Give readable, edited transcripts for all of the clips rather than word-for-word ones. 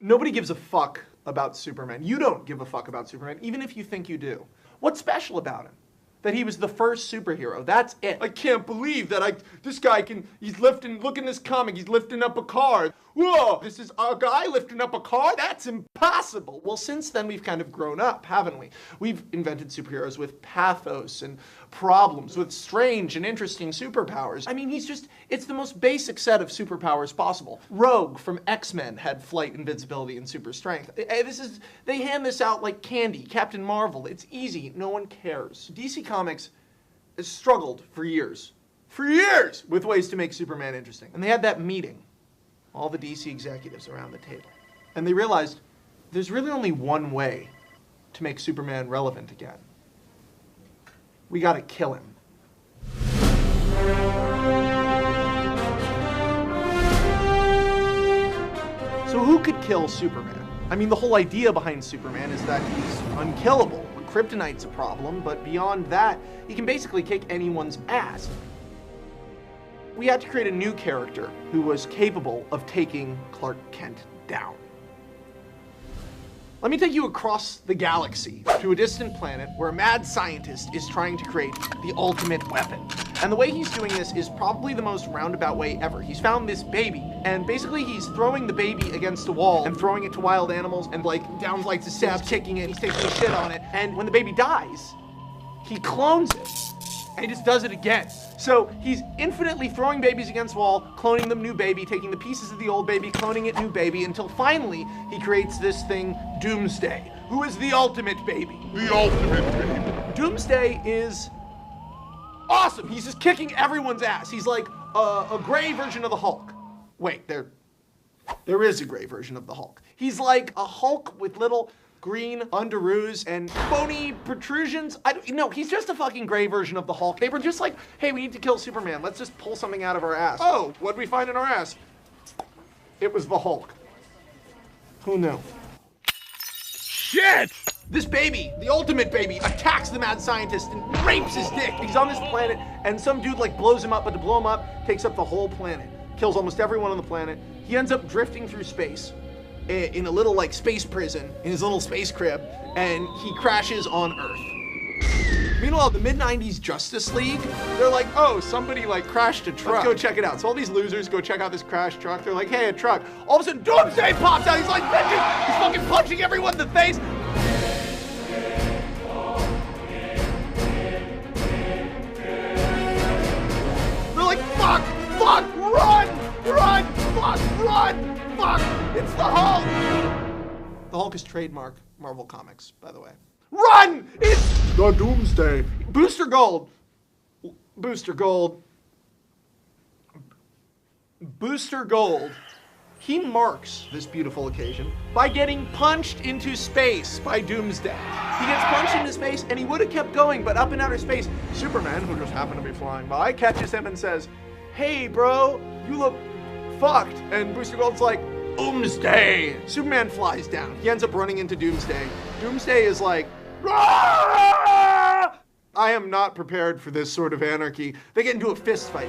Nobody gives a fuck about Superman. You don't give a fuck about Superman, even if you think you do. What's special about him? That he was the first superhero. That's it. I can't believe that this guy he's lifting, look in this comic, he's lifting up a car. Whoa, this is a guy lifting up a car? That's impossible. Well, since then, we've kind of grown up, haven't we? We've invented superheroes with pathos and problems, with strange and interesting superpowers. I mean, it's the most basic set of superpowers possible. Rogue from X-Men had flight, invincibility, and super strength. They hand this out like candy. Captain Marvel, it's easy, no one cares. DC Comics has struggled for years, with ways to make Superman interesting. And they had that meeting, all the DC executives around the table. And they realized there's really only one way to make Superman relevant again. We gotta kill him. So who could kill Superman? I mean, the whole idea behind Superman is that he's unkillable. Kryptonite's a problem, but beyond that, he can basically kick anyone's ass. We had to create a new character who was capable of taking Clark Kent down. Let me take you across the galaxy to a distant planet where a mad scientist is trying to create the ultimate weapon. And the way he's doing this is probably the most roundabout way ever. He's found this baby, and basically he's throwing the baby against a wall and throwing it to wild animals and down flights of steps, kicking it, he's taking a shit on it. And when the baby dies, he clones it. And he just does it again. So he's infinitely throwing babies against the wall, cloning them new baby, taking the pieces of the old baby, cloning it new baby, until finally he creates this thing, Doomsday, who is the ultimate baby. The ultimate baby. Doomsday is awesome. He's just kicking everyone's ass. He's like a gray version of the Hulk. Wait, there is a gray version of the Hulk. He's like a Hulk with little green underoos and bony protrusions. No, he's just a fucking gray version of the Hulk. They were just like, hey, we need to kill Superman. Let's just pull something out of our ass. Oh, what'd we find in our ass? It was the Hulk. Who knew? Shit! This baby, the ultimate baby, attacks the mad scientist and rapes his dick. He's on this planet, and some dude blows him up, but to blow him up, takes up the whole planet. Kills almost everyone on the planet. He ends up drifting through space in a little space prison, in his little space crib, and he crashes on Earth. Meanwhile, the mid-90s Justice League, they're like, oh, somebody crashed a truck. Let's go check it out. So all these losers go check out this crashed truck. They're like, hey, a truck. All of a sudden, Doomsday pops out. He's he's fucking punching everyone in the face. They're like, fuck, run, fuck, it's the Hulk. The Hulk is trademark Marvel Comics, by the way. Run! It's the Doomsday. Booster Gold. He marks this beautiful occasion by getting punched into space by Doomsday. He gets punched into space, and he would have kept going, but up in outer space, Superman, who just happened to be flying by, catches him and says, hey, bro, you look fucked. And Booster Gold's like, Doomsday. Superman flies down. He ends up running into Doomsday. Doomsday is like, Rah! I am not prepared for this sort of anarchy. They get into a fist fight.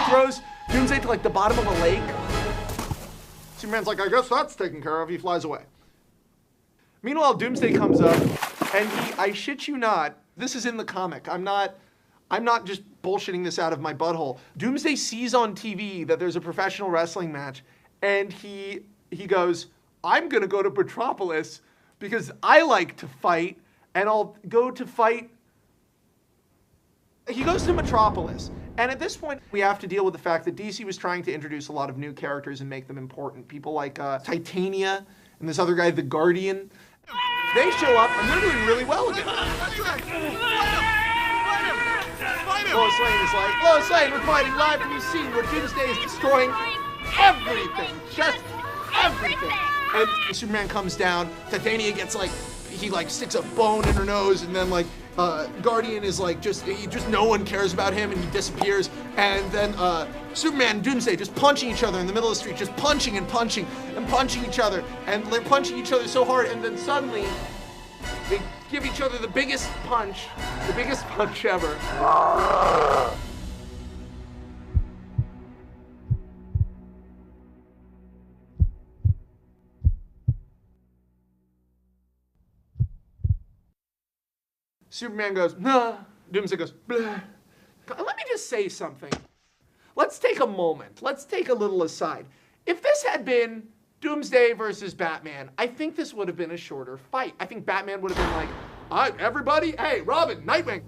Throws Doomsday to the bottom of a lake. Superman's like, I guess that's taken care of. He flies away. Meanwhile, Doomsday comes up, and I shit you not, this is in the comic. I'm not just bullshitting this out of my butthole. Doomsday sees on TV that there's a professional wrestling match, and he goes, I'm gonna go to Metropolis because I like to fight, and I'll go to fight. He goes to Metropolis. And at this point, we have to deal with the fact that DC was trying to introduce a lot of new characters and make them important. People like Titania and this other guy, the Guardian. They show up and they're doing really well again. Lois Lane is like, Lois Lane, we're fighting live from the scene where Doomsday is destroying everything. Just everything. And Superman comes down, Titania gets he sticks a bone in her nose, and then Guardian is just no one cares about him and he disappears. And then Superman and Doomsday just punching each other in the middle of the street, just punching and punching and punching each other, and they're punching each other so hard, and then suddenly they give each other the biggest punch ever. Superman goes, nah. Doomsday goes, blah. Let me just say something. Let's take a moment. Let's take a little aside. If this had been Doomsday versus Batman, I think this would have been a shorter fight. I think Batman would have been like, all right, everybody, hey, Robin, Nightwing,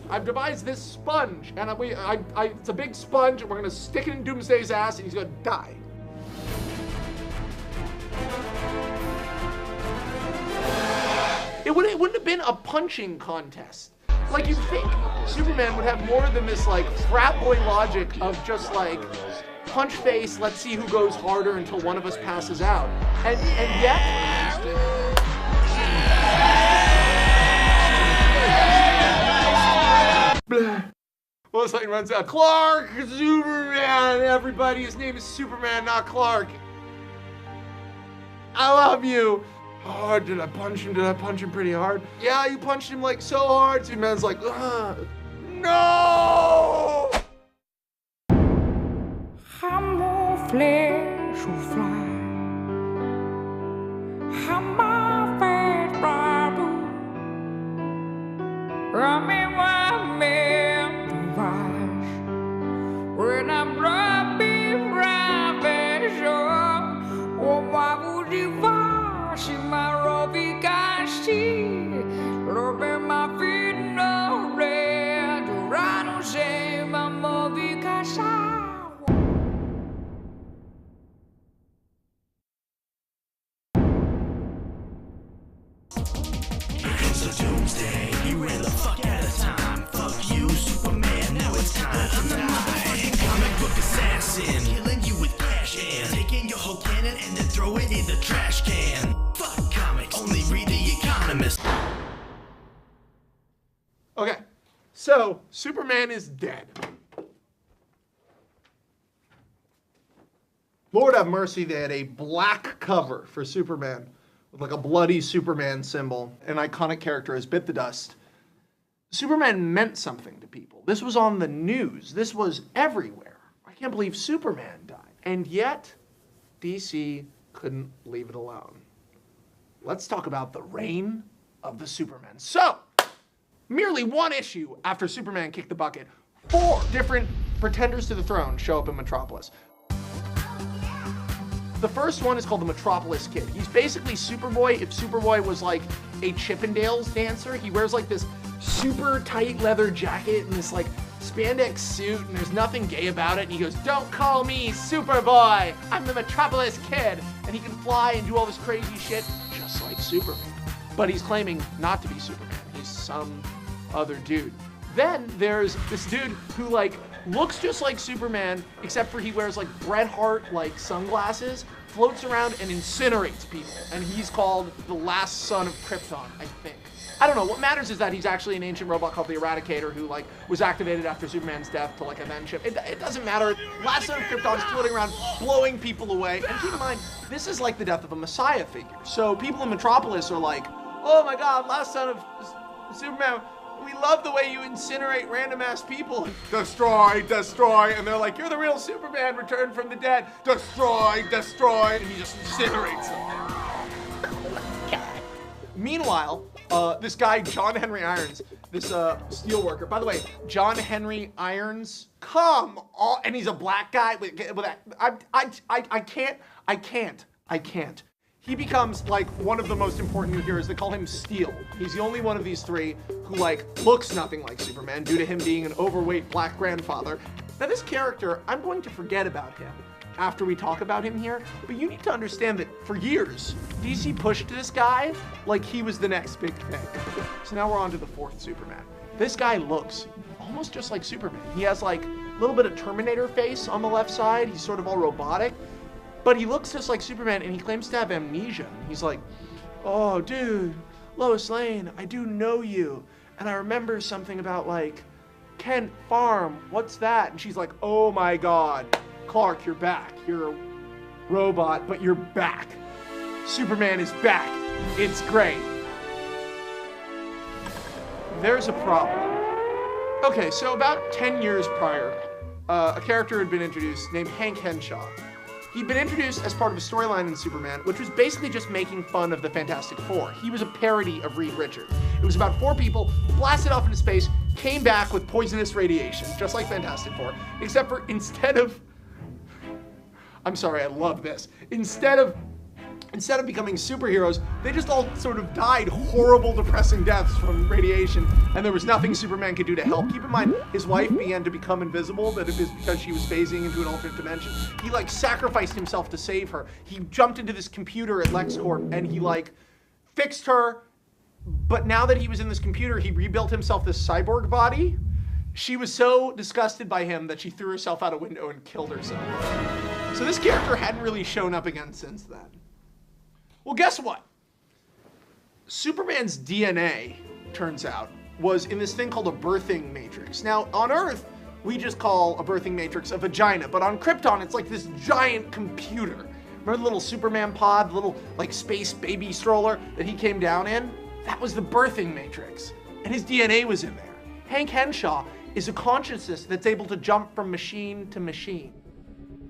I've devised this sponge, and it's a big sponge, and we're gonna stick it in Doomsday's ass, and he's gonna die. It wouldn't have been a punching contest. Like, you'd think Superman would have more than this, like, frat boy logic of just, like, punch face, let's see who goes harder until one of us passes out. And yet... Well, it's like runs out, Clark, Superman, everybody, his name is Superman, not Clark. I love you. Oh, did I punch him? Did I punch him pretty hard? Yeah, you punched him like so hard. Superman's like, no! Camouflage ou fly. Camouflage babu. Ramez-moi mes sauvages. When I'm rubby, ravage, on va vous divager. She my robe cachi, robe ma fino red, rano she ma movi cacha. It's a Doomsday, he ran the fuck out of time. Fuck you, Superman, now it's time. I'm the motherfucking comic book assassin, killing you with cash and taking your whole cannon and then throw it in the trash can. Fuck comics, only read The Economist. Okay, so Superman is dead. Lord have mercy, they had a black cover for Superman with like a bloody Superman symbol. An iconic character has bit the dust. Superman meant something to people. This was on the news. This was everywhere. I can't believe Superman died. And yet, DC couldn't leave it alone. Let's talk about the reign of the Superman. So, merely one issue after Superman kicked the bucket, 4 different pretenders to the throne show up in Metropolis. The first one is called the Metropolis Kid. He's basically Superboy if Superboy was like a Chippendales dancer. He wears like this super tight leather jacket and this like spandex suit, and there's nothing gay about it, and he goes, "Don't call me Superboy, I'm the Metropolis Kid," and he can fly and do all this crazy shit just like Superman. But he's claiming not to be Superman. He's some other dude. Then there's this dude who like looks just like Superman, except for he wears like Bret Hart like sunglasses, floats around and incinerates people, and he's called the last son of Krypton, I think. I don't know, what matters is that he's actually an ancient robot called the Eradicator who like was activated after Superman's death to like avenge him. It doesn't matter. Last son of Krypton's floating around, blowing people away. And keep in mind, this is like the death of a Messiah figure. So people in Metropolis are like, oh my God, last son of Superman, we love the way you incinerate random ass people. Destroy, destroy. And they're like, you're the real Superman returned from the dead. Destroy, destroy. And he just incinerates them. Meanwhile, this guy, John Henry Irons, this steel worker. By the way, John Henry Irons, come on, and he's a black guy. I can't. He becomes like one of the most important new heroes. They call him Steel. He's the only one of these 3 who like looks nothing like Superman due to him being an overweight black grandfather. Now this character, I'm going to forget about him after we talk about him here, but you need to understand that for years, DC pushed this guy like he was the next big thing. So now we're on to the 4th Superman. This guy looks almost just like Superman. He has like a little bit of Terminator face on the left side. He's sort of all robotic, but he looks just like Superman, and he claims to have amnesia. He's like, oh dude, Lois Lane, I do know you. And I remember something about like Kent Farm, what's that? And she's like, oh my God, Clark, you're back. You're a robot, but you're back. Superman is back. It's great. There's a problem. Okay, so about 10 years prior, a character had been introduced named Hank Henshaw. He'd been introduced as part of a storyline in Superman, which was basically just making fun of the Fantastic Four. He was a parody of Reed Richards. It was about 4 people blasted off into space, came back with poisonous radiation, just like Fantastic Four, except for instead of, I'm sorry, I love this. Instead of becoming superheroes, they just all sort of died horrible, depressing deaths from radiation, and there was nothing Superman could do to help. Keep in mind, his wife began to become invisible, that it was because she was phasing into an alternate dimension. He like sacrificed himself to save her. He jumped into this computer at LexCorp and he like fixed her, but now that he was in this computer, he rebuilt himself this cyborg body. She was so disgusted by him that she threw herself out a window and killed herself. So this character hadn't really shown up again since then. Well, guess what? Superman's DNA, turns out, was in this thing called a birthing matrix. Now, on Earth, we just call a birthing matrix a vagina, but on Krypton, it's like this giant computer. Remember the little Superman pod, the little like space baby stroller that he came down in? That was the birthing matrix, and his DNA was in there. Hank Henshaw is a consciousness that's able to jump from machine to machine.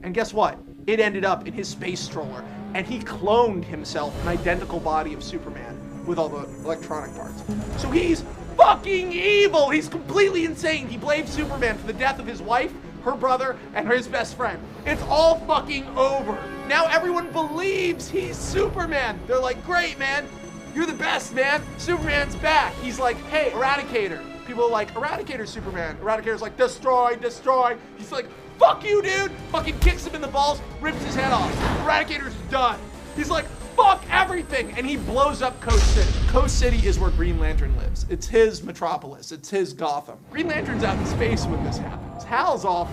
And guess what? It ended up in his space stroller, and he cloned himself an identical body of Superman with all the electronic parts. So he's fucking evil! He's completely insane! He blamed Superman for the death of his wife, her brother, and his best friend. It's all fucking over. Now everyone believes he's Superman. They're like, great, man. You're the best, man. Superman's back. He's like, hey, Eradicator. People are like, Eradicator Superman. Eradicator's like, destroy, destroy. He's like, fuck you, dude! Fucking kicks him in the balls, rips his head off. Eradicator's done. He's like, fuck everything! And he blows up Coast City. Coast City is where Green Lantern lives. It's his metropolis. It's his Gotham. Green Lantern's out in space when this happens. Hal's off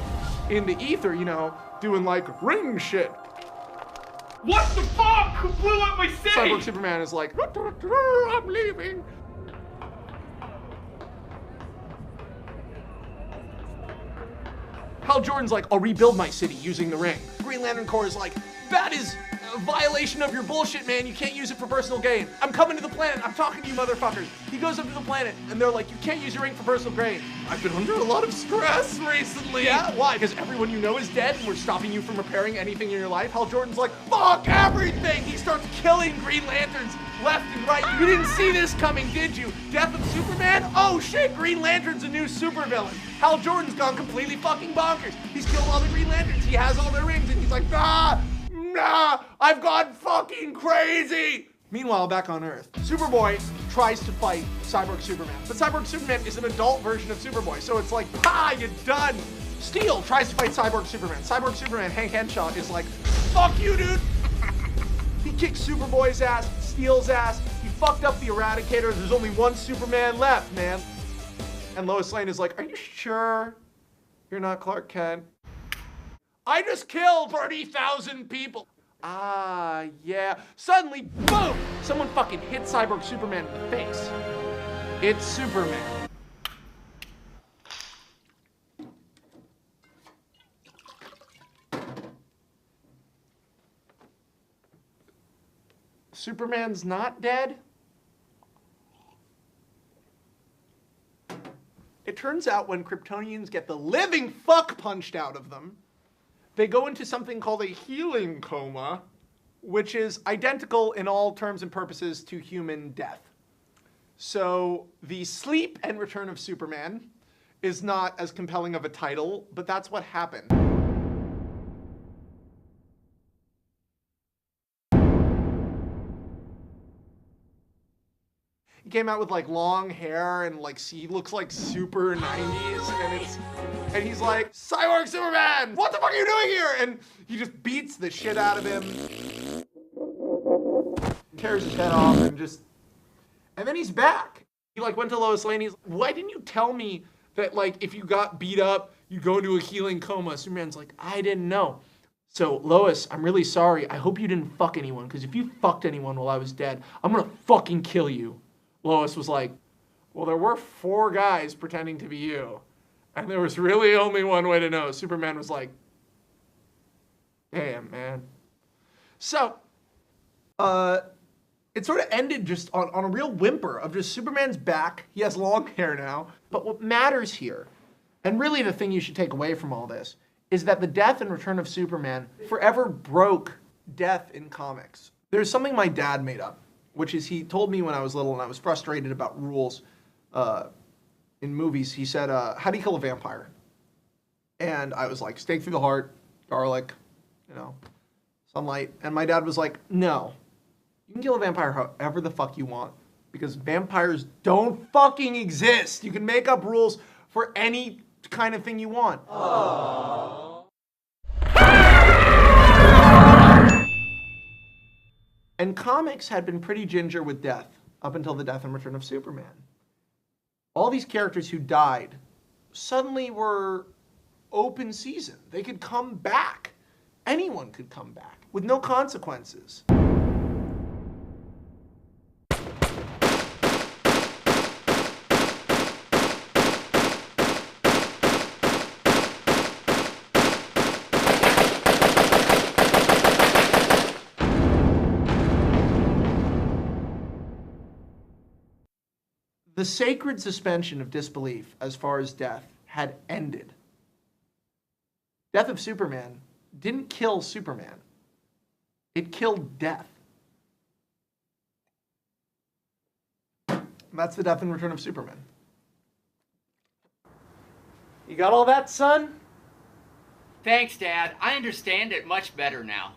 in the ether, you know, doing like ring shit. What the fuck? Who blew up my city? Cyborg Superman is like, I'm leaving. Hal Jordan's like, I'll rebuild my city using the ring. Green Lantern Corps is like, that is a violation of your bullshit, man. You can't use it for personal gain. I'm coming to the planet. I'm talking to you motherfuckers. He goes up to the planet and they're like, you can't use your ring for personal gain. I've been under a lot of stress recently. Yeah, why? Because everyone you know is dead and we're stopping you from repairing anything in your life. Hal Jordan's like, fuck everything. He starts killing Green Lanterns left and right. You didn't see this coming, did you? Death of Superman? Oh shit, Green Lantern's a new supervillain. Hal Jordan's gone completely fucking bonkers. He's killed all the Green Lanterns. He has all their rings and he's like, nah, I've gone fucking crazy. Meanwhile, back on Earth, Superboy tries to fight Cyborg Superman. But Cyborg Superman is an adult version of Superboy, so it's like, you're done. Steel tries to fight Cyborg Superman. Cyborg Superman, Hank Henshaw, is like, fuck you, dude. He kicks Superboy's ass, Steel's ass. He fucked up the Eradicator. There's only one Superman left, man. And Lois Lane is like, are you sure you're not Clark Kent? I just killed 30,000 people. Yeah. Suddenly, boom! Someone fucking hit Cyborg Superman in the face. It's Superman. Superman's not dead? It turns out when Kryptonians get the living fuck punched out of them, they go into something called a healing coma, which is identical in all terms and purposes to human death. So the sleep and return of Superman is not as compelling of a title, but that's what happened. He came out with like long hair and like he looks like super 90s and he's like, Cyborg Superman, what the fuck are you doing here? And he just beats the shit out of him, tears his head off and then he's back. He like went to Lois Lane, he's like, why didn't you tell me that like if you got beat up, you go into a healing coma? Superman's like, I didn't know. So Lois, I'm really sorry. I hope you didn't fuck anyone, because if you fucked anyone while I was dead, I'm gonna fucking kill you. Lois was like, well, there were 4 guys pretending to be you. And there was really only one way to know. Superman was like, damn, man. So, it sort of ended just on a real whimper of just Superman's back. He has long hair now. But what matters here, and really the thing you should take away from all this, is that the death and return of Superman forever broke death in comics. There's something my dad made up, which is he told me when I was little and I was frustrated about rules in movies. He said, how do you kill a vampire? And I was like, stake through the heart, garlic, sunlight. And my dad was like, no, you can kill a vampire however the fuck you want, because vampires don't fucking exist. You can make up rules for any kind of thing you want. Aww. And comics had been pretty ginger with death up until the death and return of Superman. All these characters who died suddenly were open season. They could come back. Anyone could come back with no consequences. The sacred suspension of disbelief as far as death had ended. Death of Superman didn't kill Superman. It killed death. That's the death and return of Superman. You got all that, son? Thanks, Dad. I understand it much better now.